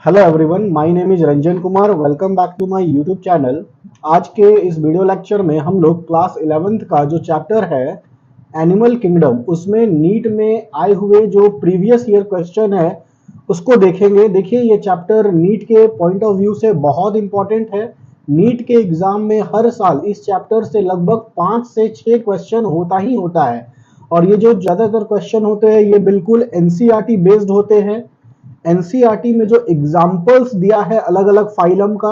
Hello everyone, my name is Ranjan Kumar. Welcome back to my YouTube channel. आज के इस video lecture में हम लोग क्लास 11th का जो चैप्टर है एनिमल किंगडम, उसमें नीट में आए हुए जो प्रीवियस ईयर क्वेश्चन है उसको देखेंगे। देखिए, ये चैप्टर नीट के पॉइंट ऑफ व्यू से बहुत इंपॉर्टेंट है। नीट के एग्जाम में हर साल इस चैप्टर से लगभग 5 से 6 क्वेश्चन होता ही होता है। और ये जो ज्यादातर क्वेश्चन होते हैं ये बिल्कुल एनसीईआरटी बेस्ड होते हैं। एनसीईआरटी में जो एग्जाम्पल्स दिया है अलग अलग फाइलम का,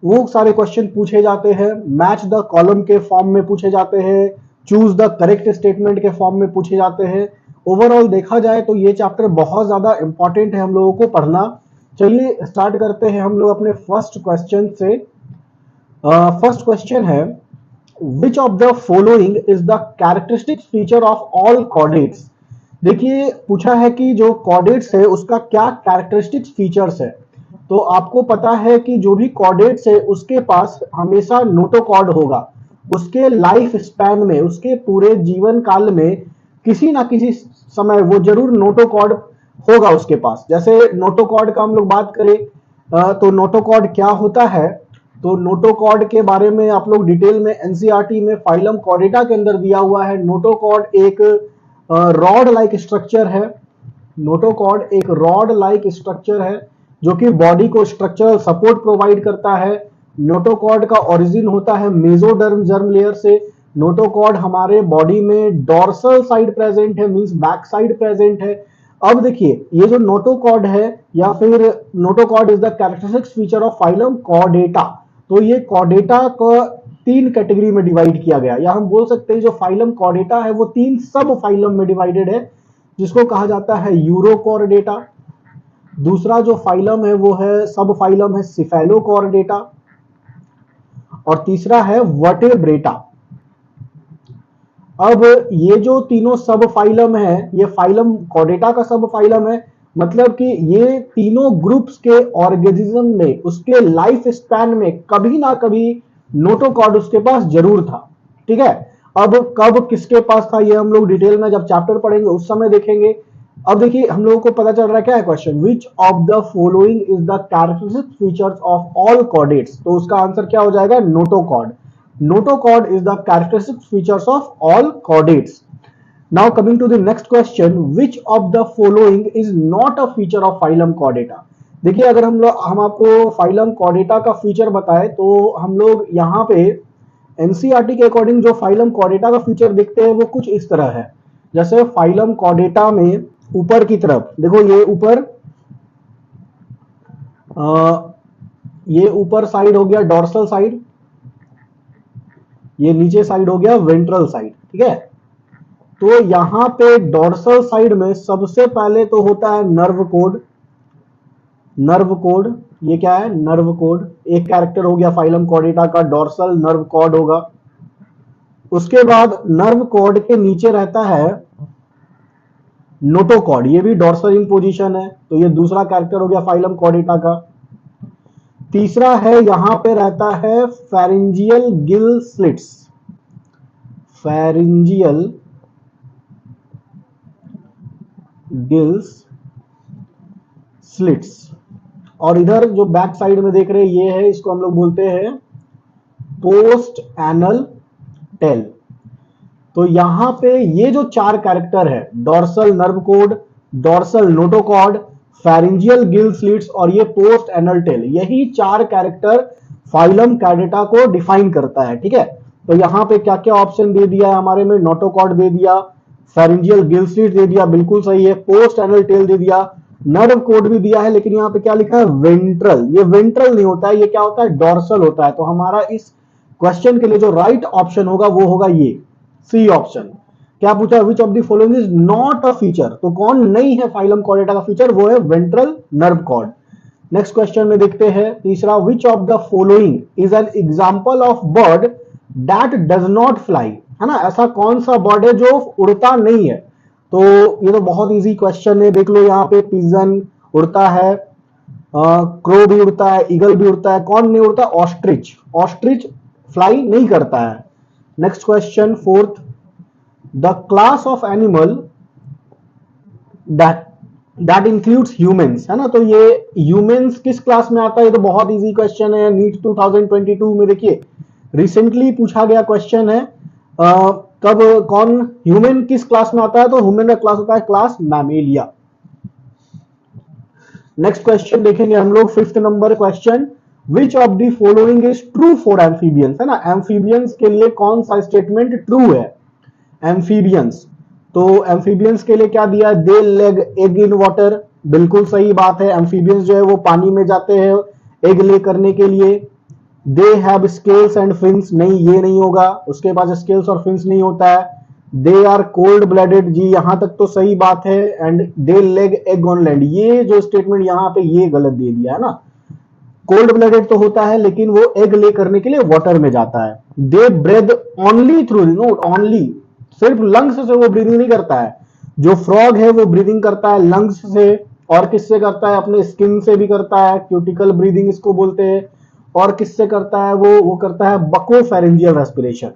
वो सारे क्वेश्चन पूछे जाते हैं। मैच द कॉलम के फॉर्म में पूछे जाते हैं, चूज द करेक्ट स्टेटमेंट के फॉर्म में पूछे जाते हैं। ओवरऑल देखा जाए तो ये चैप्टर बहुत ज्यादा इंपॉर्टेंट है हम लोगों को पढ़ना। चलिए स्टार्ट करते हैं हम लोग अपने फर्स्ट क्वेश्चन से। फर्स्ट क्वेश्चन है, विच of the following is the characteristic feature of all chordates. देखिए, पूछा है कि जो कॉर्डेट्स है उसका क्या कैरेक्टरिस्टिक्स फीचर्स है। तो आपको पता है कि जो भी कॉर्डेट्स है उसके पास हमेशा नोटोकॉर्ड होगा। उसके लाइफ स्पैन में, उसके पूरे जीवन काल में किसी ना किसी समय वो जरूर नोटोकॉर्ड होगा उसके पास। जैसे नोटोकॉर्ड का हम लोग बात करें तो नोटोकॉर्ड क्या होता है, तो नोटोकॉर्ड के बारे में आप लोग डिटेल में एनसीईआरटी में फाइलम कॉर्डेटा के अंदर दिया हुआ है। नोटोकॉर्ड एक रॉड लाइक स्ट्रक्चर है। नोटोकॉर्ड एक रॉड लाइक स्ट्रक्चर है जो कि बॉडी को स्ट्रक्चरल सपोर्ट प्रोवाइड करता है। नोटोकॉर्ड का ओरिजिन होता है मेसोडर्म जर्म लेयर से। नोटोकॉर्ड हमारे बॉडी में डॉर्सल साइड प्रेजेंट है, मींस बैक साइड प्रेजेंट है। अब देखिए, ये जो नोटोकॉर्ड है या फिर notochord is the characteristic feature of phylum Chordata. तो ये कॉर्डेटा को 3 कैटेगरी में डिवाइड किया गया, या हम बोल सकते हैं जो फाइलम कॉर्डेटा है वो 3 सब फाइलम में डिवाइडेड है, जिसको कहा जाता है यूरोकॉर्डेटा। दूसरा जो फाइलम है वो है सब फाइलम है सिफेलोकॉर्डेटा, और तीसरा है वर्टेब्रेटा। अब ये जो तीनों सब फाइलम है, ये फाइलम कॉर्डेटा का सब फाइलम है। मतलब कि ये तीनों ग्रुप्स के ऑर्गेनिज्म में उसके लाइफ स्पैन में कभी ना कभी नोटोकॉर्ड उसके पास जरूर था। ठीक है, अब कब किसके पास था ये हम लोग डिटेल में जब चैप्टर पढ़ेंगे उस समय देखेंगे। अब देखिए, हम लोगों को पता चल रहा है क्या है question, which of the following is the characteristic features of all chordates. तो उसका आंसर क्या हो जाएगा, notochord. Notochord is the characteristic features of all chordates. Now coming to the next question, which of the following is not a feature of phylum Chordata? देखिए, अगर हम आपको phylum Chordata का फीचर बताए तो हम लोग यहाँ पे एनसीईआरटी के अकॉर्डिंग जो फाइलम कॉर्डेटा का फीचर देखते हैं वो कुछ इस तरह है। जैसे फाइलम कॉर्डेटा में ऊपर की तरफ देखो, ये ऊपर साइड हो गया डॉर्सल साइड, ये नीचे साइड हो गया वेंट्रल साइड। ठीक है, तो यहां पे डॉर्सल साइड में सबसे पहले तो होता है नर्व कोड। नर्व कोड, ये क्या है, नर्व कोड एक कैरेक्टर हो गया फाइलम कॉर्डेटा का, डॉर्सल नर्व कॉर्ड होगा। उसके बाद नर्व कॉर्ड के नीचे रहता है नोटोकॉर्ड, ये भी डॉर्सल इन पोजीशन है, तो ये दूसरा कैरेक्टर हो गया फाइलम कॉर्डेटा का। तीसरा है, यहां पे रहता है pharyngeal gill slits, pharyngeal gills slits. और इधर जो बैक साइड में देख रहे हैं ये है, इसको हम लोग बोलते हैं पोस्ट एनल टेल। तो यहां पे ये जो 4 कैरेक्टर है, dorsal nerve code, dorsal notochord, pharyngeal gill slits और ये पोस्ट एनल टेल, यही 4 कैरेक्टर फाइलम कॉर्डेटा को डिफाइन करता है। ठीक है, तो यहां पे क्या क्या ऑप्शन दे दिया है हमारे में, नोटोकॉर्ड दे दिया, फेरिंजियल गिल स्लिट दे दिया, बिल्कुल सही है, पोस्ट एनल टेल दे दिया, नर्व कोड भी दिया है, लेकिन यहां पे क्या लिखा है, वेंट्रल। ये वेंट्रल नहीं होता है, ये क्या होता है, डॉर्सल होता है। तो हमारा इस क्वेश्चन के लिए जो राइट ऑप्शन होगा वो होगा ये सी ऑप्शन। क्या पूछा, which of the following is not a feature. तो कौन नहीं है फाइलम कॉर्डेटा का फीचर, वो है ventral nerve cord. Next question में देखते हैं तीसरा, which of the following is an example of bird that does not fly. है ना, ऐसा कौन सा बर्ड है जो उड़ता नहीं है। तो ये तो बहुत इजी क्वेश्चन है, देख लो यहाँ पे पिजन उड़ता है, क्रो भी उड़ता है, ईगल भी उड़ता है, कौन नहीं उड़ता, ऑस्ट्रिच। ऑस्ट्रिच फ्लाई नहीं करता है। Next question fourth, the class of animal that that includes humans, है ना। तो ये ह्यूमंस किस क्लास में आता है, ये तो बहुत इजी क्वेश्चन है। नीट 2022 में देखिए रिसेंटली पूछा गया क्वेश्चन है। कब कौन ह्यूमन किस क्लास में आता है, तो ह्यूमन का क्लास होता है क्लास मैमेलिया। नेक्स्ट क्वेश्चन देखेंगे हम लोग, fifth number question, which of the following is true for amphibians, है ना। एम्फीबियंस के लिए कौन सा स्टेटमेंट ट्रू है। एम्फीबियंस, तो एम्फीबियंस के लिए क्या दिया है, दे लेग एग इन वाटर, बिल्कुल सही बात है। एम्फीबियंस जो है वो पानी में जाते हैं एग ले करने के लिए। They have scales and fins, नहीं ये नहीं होगा, उसके पास स्केल्स और फिन्स नहीं होता है। दे आर कोल्ड ब्लडेड, जी यहां तक तो सही बात है। And they leg egg on land, ये जो स्टेटमेंट यहां पे ये गलत दे दिया है ना। कोल्ड ब्लडेड तो होता है लेकिन वो एग ले करने के लिए वाटर में जाता है। They breathe only through, no only, सिर्फ लंग्स से वो ब्रीदिंग नहीं करता है। जो फ्रॉग है वो ब्रीदिंग करता है लंग्स से, और किससे करता है, अपने स्किन से भी करता है, क्यूटिकल ब्रीदिंग इसको बोलते हैं। और किससे करता है वो करता है बकोफेरेंजियल रेस्पिरेशन।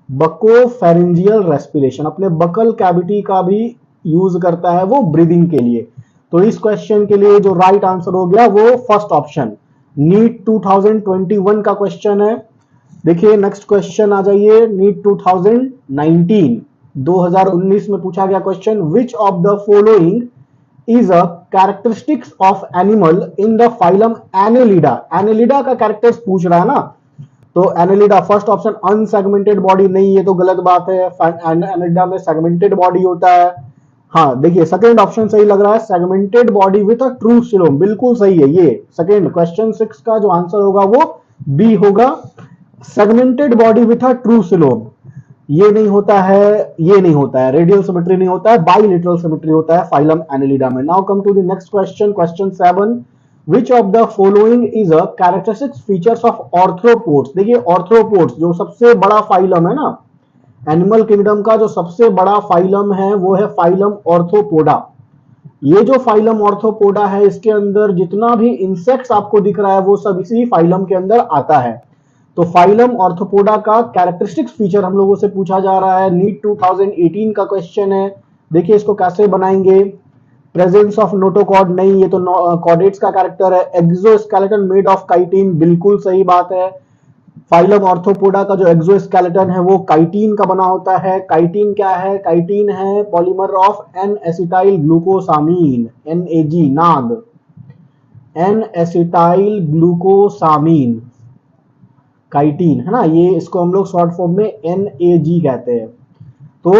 बकोफेरेंजियल रेस्पिरेशन अपने बकल कैविटी का भी यूज करता है वो ब्रीदिंग के लिए। तो इस क्वेश्चन के लिए जो राइट आंसर हो गया वो फर्स्ट ऑप्शन, नीट 2021 का क्वेश्चन है। देखिए नेक्स्ट क्वेश्चन आ जाइए, नीट 2019 में पूछा गया question, which of the following is a characteristics of animal in the phylum Annelida. Annelida का कैरेक्टर्स पूछ रहा है ना, तो Annelida first option, unsegmented body, नहीं ये तो गलत बात है। एनेलिडा में सेगमेंटेड बॉडी होता है। हाँ देखिए सेकंड ऑप्शन सही लग रहा है, segmented body with a true coelom, बिल्कुल सही है। ये सेकंड क्वेश्चन 6 का जो आंसर होगा वो बी होगा, segmented body with a true coelom. ये नहीं होता है, ये नहीं होता है, रेडियल सिमेट्री नहीं होता है, बाइलेटरल सिमेट्री होता है फाइलम एनेलिडा में। Now come to the next question, question 7, which of the following is a characteristic features of arthropods. देखिए ऑर्थ्रोपोड्स जो सबसे बड़ा फाइलम है ना, एनिमल किंगडम का जो सबसे बड़ा फाइलम है वो है फाइलम ऑर्थोपोडा। ये जो फाइलम ऑर्थोपोडा है इसके अंदर जितना भी इंसेक्ट्स आपको दिख रहा है वो सब इसी फाइलम के अंदर आता है। तो फाइलम ऑर्थोपोडा का कैरेक्टरिस्टिक्स फीचर हम लोगों से पूछा जा रहा है, नीट 2018 का क्वेश्चन है। देखिए इसको कैसे बनाएंगे, प्रेजेंस ऑफ नोटोकॉड, नहीं ये तो कॉर्डेट्स का कैरेक्टर है। एक्सोस्केलेटन मेड ऑफ काइटिन, बिल्कुल सही बात है। फाइलम ऑर्थोपोडा का जो एक्सोस्केलेटन है वो काइटिन का बना होता है। काइटिन क्या है, काइटिन है polymer of N acetyl glucosamine, NAG, NAG, N acetyl glucosamine, chitin है ना। ये इसको हम लोग शॉर्ट फॉर्म में NAG कहते हैं। तो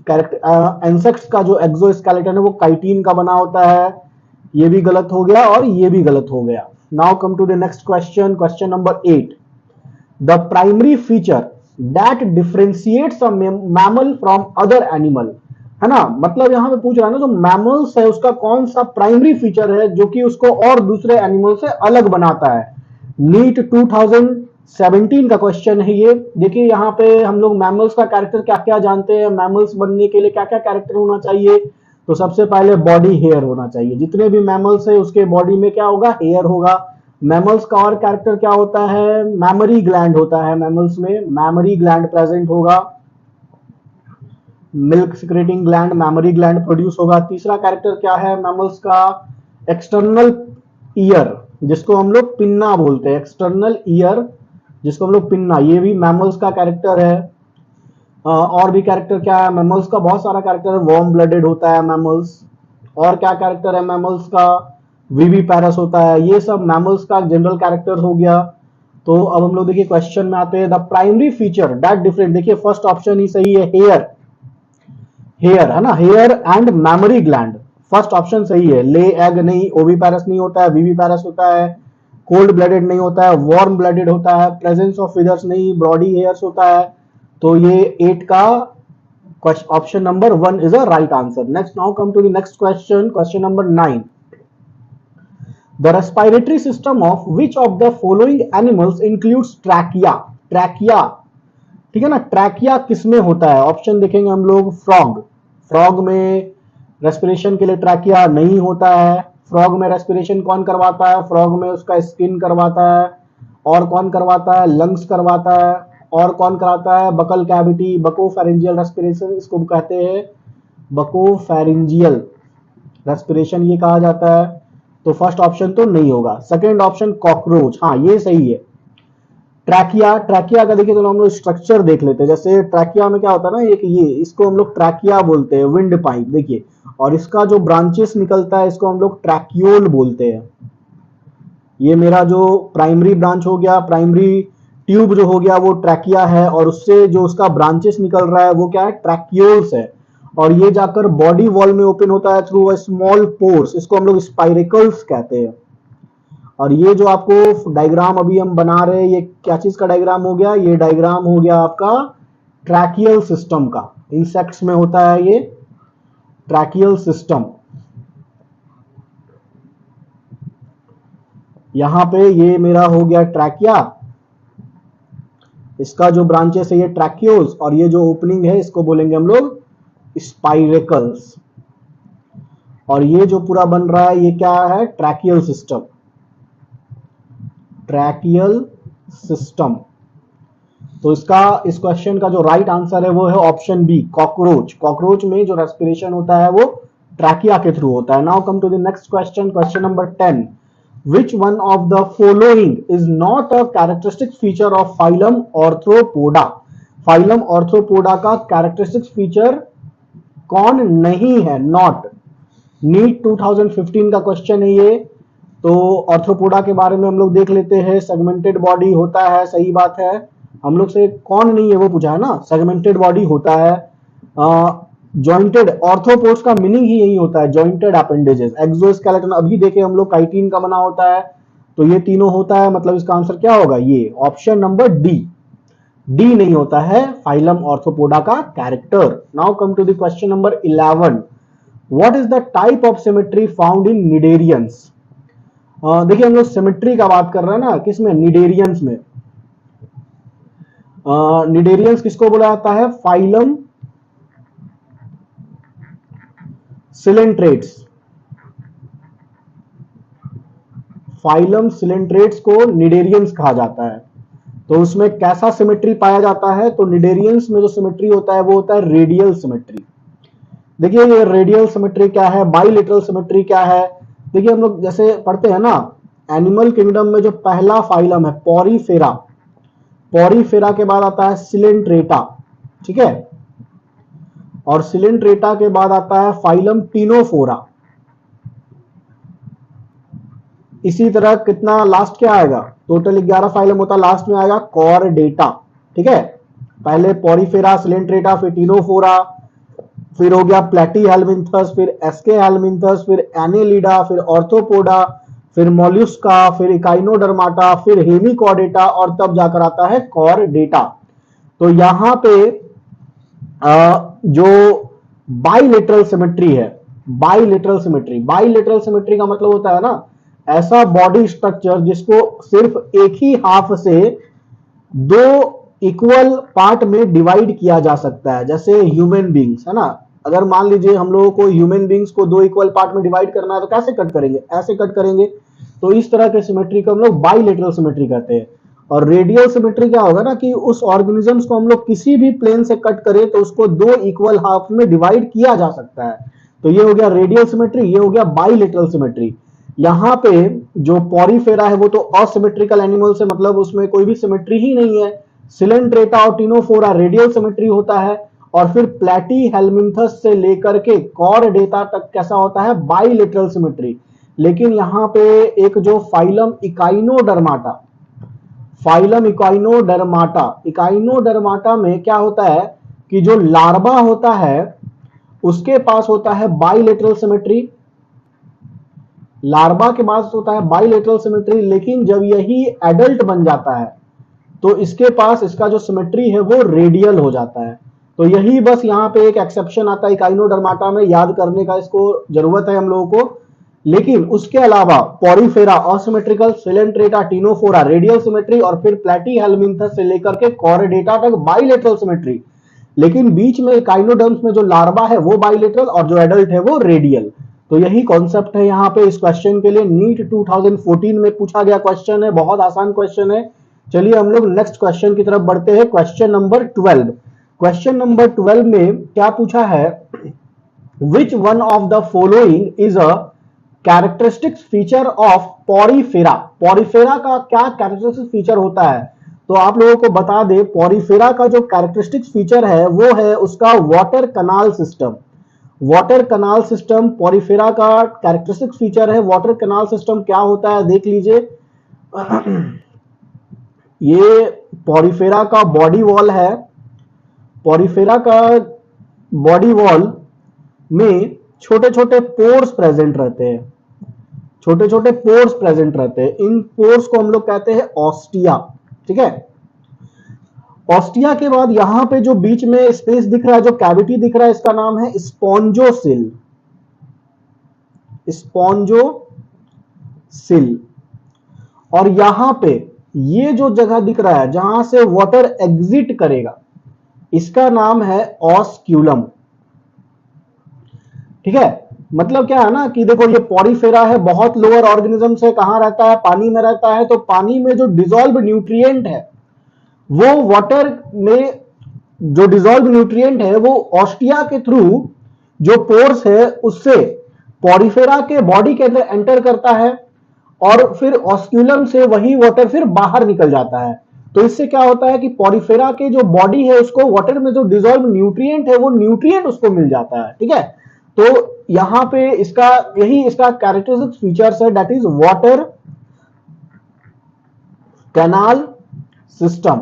इंसेक्ट्स का जो एक्सोस्केलेटन है वो काइटिन का बना होता है। ये भी गलत हो गया और ये भी गलत हो गया। Now come to the next question, question number 8, the primary feature that differentiates a mammal from other animal, है ना। मतलब यहां पे पूछ रहा है ना जो मैमल्स है उसका कौन सा प्राइमरी फीचर है जो कि उसको और दूसरे एनिमल से अलग बनाता है। नीट 2017 का क्वेश्चन है ये। देखिए यहाँ पे हम लोग मैमल्स का कैरेक्टर क्या क्या जानते हैं, मैमल्स बनने के लिए क्या क्या कैरेक्टर होना चाहिए। तो सबसे पहले बॉडी हेयर होना चाहिए, जितने भी मैमल्स है उसके बॉडी में क्या होगा, हेयर होगा। मैमल्स का और कैरेक्टर क्या होता है, मैमरी ग्लैंड होता है, मैमल्स में मैमरी ग्लैंड प्रेजेंट होगा, milk secreting gland, mammary gland produce होगा। तीसरा कैरेक्टर क्या है मैमल्स का, एक्सटर्नल ईयर, जिसको हम लोग पिन्ना बोलते हैं, एक्सटर्नल ईयर जिसको हम लोग पिन्ना, ये भी मैमल्स का कैरेक्टर है। और भी कैरेक्टर क्या है मैमल्स का, बहुत सारा कैरेक्टर है, वार्म ब्लडेड होता है मैमल्स। और क्या कैरेक्टर है मैमल्स का, वीवी पैरस होता है। ये सब मैमल्स का जनरल कैरेक्टर हो गया। तो अब हम लोग देखिए क्वेश्चन में आते हैं, the primary feature that different, देखिए फर्स्ट ऑप्शन ही सही है, हेयर, हेयर है ना, hair and mammary gland, first option सही है। ले एग नहीं, ओवी पैरस नहीं होता है, वीवी पैरस होता है, कोल्ड ब्लडेड नहीं होता है, वार्म ब्लडेड होता है, प्रेजेंस ऑफ फीदर्स नहीं, ब्रॉडी हेयर्स होता है। तो ये 8 का option number 1 is a right answer. Next, now come to the next question, question number 9, the respiratory system of which of the following animals includes trachea. Trachea, ठीक है ना, trachea किसमें होता है, ऑप्शन देखेंगे हम लोग, फ्रॉग, फ्रॉग में रेस्पिरेशन के लिए ट्रैकिया नहीं होता है। फ्रॉग में रेस्पिरेशन कौन करवाता है, फ्रॉग में उसका स्किन करवाता है। और कौन करवाता है, लंग्स करवाता है। और कौन कराता है, बकल कैविटी, बकोफेरेंजियल रेस्पिरेशन इसको कहते हैं, बकोफेरेंजियल रेस्पिरेशन ये कहा जाता है, तो फर्स्ट ऑप्शन तो नहीं होगा। सेकेंड ऑप्शन कॉकरोच, हाँ ये सही है। ट्रैकिया, ट्रैकिया का देखिए तो हम लोग स्ट्रक्चर देख लेते हैं। जैसे ट्रैकिया में क्या होता है ना, एक ये इसको हम लोग ट्रैकिया बोलते हैं, विंड पाइप देखिए, और इसका जो ब्रांचेस निकलता है इसको हम लोग ट्रैक्यूल बोलते हैं। ये मेरा जो प्राइमरी ब्रांच हो गया, प्राइमरी ट्यूब जो हो गया वो ट्रैकिया है, और उससे जो उसका ब्रांचेस निकल रहा है वो क्या है, ट्रैक्यूल्स है। और ये जाकर बॉडी वॉल में ओपन होता है थ्रू अ स्मॉल पोर्स, इसको हम लोग स्पाइरेकल्स कहते हैं। और ये जो आपको डायग्राम अभी हम बना रहे हैं, ये क्या चीज का डायग्राम हो गया, ये डायग्राम हो गया आपका ट्रैकियल सिस्टम का। इंसेक्ट्स में होता है ये ट्रैकियल सिस्टम। यहां पे ये मेरा हो गया ट्रैकिया, इसका जो ब्रांचेस है ये ट्रैक्यूल्स, और ये जो ओपनिंग है इसको बोलेंगे हम लोग स्पाइरेकल्स। और ये जो पूरा बन रहा है ये क्या है, ट्रैकियल सिस्टम, ट्रैकियल सिस्टम। तो इसका, इस क्वेश्चन का जो राइट आंसर है वो है ऑप्शन बी, कॉकरोच। कॉकरोच में जो रेस्पिरेशन होता है वो ट्रैकिया के थ्रू होता है। Now come to the next question, question number 10। Which one of the following is not a characteristic feature of phylum Arthropoda? Phylum Arthropoda का characteristic feature कौन नहीं है, नॉट। नीट 2015 का क्वेश्चन है ये। तो ऑर्थ्रोपोडा के बारे में हम लोग देख लेते हैं। सेगमेंटेड बॉडी होता है, सही बात है। हम लोग से कौन नहीं है वो पूछा है ना, सेगमेंटेड बॉडी होता है। जॉइंटेड, ऑर्थ्रोपोड्स का मीनिंग ही यही होता है, जॉइंटेड अपेंडेजेस। एक्सोस्केलेटन अभी देखे हम लोग काइटिन का बना होता है, तो ये तीनों होता है। मतलब इसका आंसर क्या होगा, ये ऑप्शन नंबर डी। डी नहीं होता है फाइलम ऑर्थ्रोपोडा का character. Now come to the question number 11। What is the type of symmetry found in cnidarians? देखिए हम लोग सिमेट्री का बात कर रहे हैं ना, किसमें, निडेरियंस में। निडेरियंस किसको बोला जाता है, फाइलम सिलेंट्रेट्स। फाइलम सिलेंट्रेट्स को निडेरियंस कहा जाता है। तो उसमें कैसा सिमेट्री पाया जाता है, तो निडेरियंस में जो सिमेट्री होता है वो होता है रेडियल सिमेट्री। देखिए ये रेडियल सिमेट्री क्या है, बाइलेटरल सिमेट्री क्या है। देखिए हम लोग जैसे पढ़ते हैं ना, एनिमल किंगडम में जो पहला फाइलम है पॉरीफेरा, पॉरीफेरा के बाद आता है सिलेंट्रेटा, ठीक है, और सिलेंट्रेटा के बाद आता है फाइलम टिनोफोरा। इसी तरह कितना लास्ट क्या आएगा, टोटल 11 फाइलम होता है, लास्ट में आएगा कॉर्डेटा, ठीक है। पहले पॉरीफेरा, सिलेंट्रेटा, फिर टिनोफोरा, फिर हो गया प्लेटीहेल्मिन्थस, फिर एस्केहेल्मिन्थस, फिर एनेलिडा, फिर ऑर्थ्रोपोडा, फिर मोल्युस्का, फिर इकाइनोडर्माटा, फिर हेमिकॉर्डेटा, और तब जाकर आता है कॉर्डेटा। तो यहां पे जो बाइलेटरल सिमेट्री है, बाइलेटरल सिमेट्री, बाइलेटरल सिमेट्री का मतलब होता है ना ऐसा बॉडी स्ट्रक्चर जिसको सिर्फ एक ही हाफ से दो इक्वल पार्ट में डिवाइड किया जा सकता है। जैसे ह्यूमन बींग्स है ना, अगर मान लीजिए हम लोगों को ह्यूमन बींग्स को दो इक्वल पार्ट में डिवाइड करना है तो कैसे कट करेंगे, ऐसे कट करेंगे। तो इस तरह के सिमेट्री को हम लोग बाइलेटरल सिमेट्री कहते हैं। और रेडियल सिमेट्री क्या होगा ना कि उस ऑर्गेनिजम्स को हम लोग किसी भी प्लेन से कट करें तो उसको दो इक्वल हाफ में डिवाइड किया जा सकता है। तो ये हो गया रेडियल सिमेट्री, ये हो गया बाइलेटरल सिमेट्री। यहाँ पे जो पॉरीफेरा है वो तो असिमेट्रिकल एनिमल से, मतलब उसमें कोई भी सिमेट्री ही नहीं है। सिलेंट्रेटा और टिनोफोरा रेडियल सिमेट्री होता है, और फिर प्लेटीहेल्मिन्थस से लेकर के कॉर्डेटा तक कैसा होता है, बाइलेटरल सिमेट्री। लेकिन यहाँ पे एक जो phylum Echinodermata, phylum Echinodermata, Echinodermata में क्या होता है कि जो लार्वा होता है उसके पास होता है बाइलेटरल सिमेट्री, लार्वा के पास होता है बाइलेटरल सिमेट्री। लेकिन जब यही एडल्ट बन जाता है तो इसके पास इसका जो सिमेट्री है वो रेडियल हो जाता है। तो यही बस यहाँ पे एक एक्सेप्शन आता है इकाइनोडर्माटा में, याद करने का इसको जरूरत है हम लोगों को। लेकिन उसके अलावा Porifera asymmetrical, Coelenterata, Ctenophora radial symmetry, और फिर प्लेटीहेल्मिन्थस से लेकर के कॉर्डेटा तक बाइलेटरल सिमेट्री। लेकिन बीच में इकाइनोडर्म्स में जो लार्वा है वो बाइलेटरल और जो एडल्ट है वो रेडियल। तो यही कॉन्सेप्ट है यहाँ पे इस क्वेश्चन के लिए। नीट 2014 में पूछा गया क्वेश्चन है, बहुत आसान क्वेश्चन है। चलिए हम लोग नेक्स्ट क्वेश्चन की तरफ बढ़ते हैं, क्वेश्चन नंबर 12। क्वेश्चन नंबर 12 में क्या पूछा है which one of the following is a characteristics feature of Porifera. Porifera का क्या कैरेक्टरिस्टिक फीचर होता है? तो आप लोगों को बता दे, पॉरीफेरा का जो कैरेक्टरिस्टिक्स फीचर है वो है उसका water canal system. Water canal system Porifera का कैरेक्टरिस्टिक फीचर है। वाटर कनाल सिस्टम क्या होता है देख लीजिए। ये पॉरीफेरा का बॉडी वॉल है। पॉरीफेरा का बॉडी वॉल में छोटे छोटे पोर्स प्रेजेंट रहते हैं। छोटे छोटे पोर्स प्रेजेंट रहते हैं। इन पोर्स को हम लोग कहते हैं ऑस्टिया। ठीक है। ऑस्टिया के बाद यहां पे जो बीच में स्पेस दिख रहा है, जो कैविटी दिख रहा है, इसका नाम है स्पॉन्जोसिल। स्पॉन्जोसिल। और यहां पे ये जो जगह दिख रहा है जहां से वाटर एग्जिट करेगा, इसका नाम है ऑस्क्यूलम। ठीक है। मतलब क्या है ना कि देखो ये पॉरीफेरा है, बहुत लोअर ऑर्गेनिज्म से कहां रहता है? पानी में रहता है। तो पानी में जो डिसॉल्व न्यूट्रिएंट है वो वाटर में, जो डिसॉल्व न्यूट्रिएंट है वो ऑस्टिया के थ्रू जो पोर्स है उससे पॉरीफेरा के बॉडी के अंदर एंटर करता है और फिर ऑस्क्यूलम से वही वाटर फिर बाहर निकल जाता है। तो इससे क्या होता है कि पॉरीफेरा के जो बॉडी है उसको वाटर में जो डिसॉल्व न्यूट्रिएंट है वो न्यूट्रिएंट उसको मिल जाता है। ठीक है। तो यहां पे इसका यही इसका कैरेक्टरिस्टिक फीचर्स है, that is water canal system.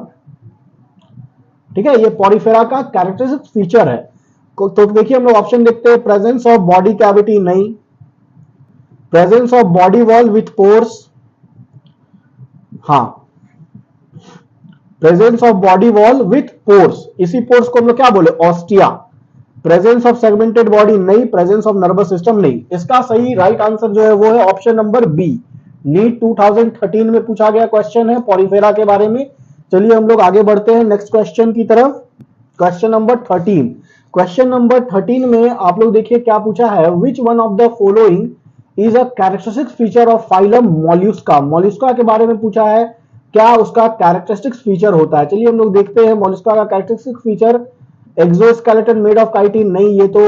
ठीक है। ये पॉरीफेरा का कैरेक्टरिस्टिक फीचर है। तो देखिए हम लोग ऑप्शन देखते हैं। प्रेजेंस ऑफ बॉडी कैविटी नहीं। Presence of body wall with pores, हाँ। Presence of body wall with pores, इसी पोर्स को हम लोग क्या बोले? Ostia. Presence of segmented body नहीं। प्रेजेंस ऑफ नर्वस सिस्टम नहीं। इसका सही राइट आंसर जो है वो है ऑप्शन नंबर बी। नीट 2013 में पूछा गया क्वेश्चन है पॉरीफेरा के बारे में। चलिए हम लोग आगे बढ़ते हैं नेक्स्ट क्वेश्चन की तरफ। Question number 13। क्वेश्चन नंबर 13 में आप लोग देखिए क्या पूछा है। Which one of the following is a characteristic feature of phylum Mollusca. Mollusca के बारे में पूछा है, क्या उसका कैरेक्टरिस्टिक फीचर होता है? चलिए हम लोग देखते हैं मॉल्यूस्का का characteristic feature. Exoskeleton made of chitin नहीं, ये तो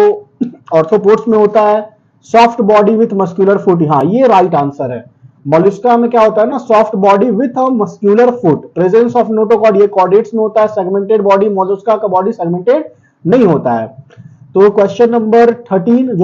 ऑर्थ्रोपोड्स में होता है। Soft body with muscular foot, हाँ ये राइट आंसर है। मॉल्यूस्का में क्या होता है ना, soft body with a muscular foot. Presence of notochord, ये कॉर्डेट्स में होता है। सेगमेंटेड बॉडी, मॉल्यूस्का का बॉडी सेगमेंटेड नहीं होता है। तो क्वेश्चन नंबर 13 जो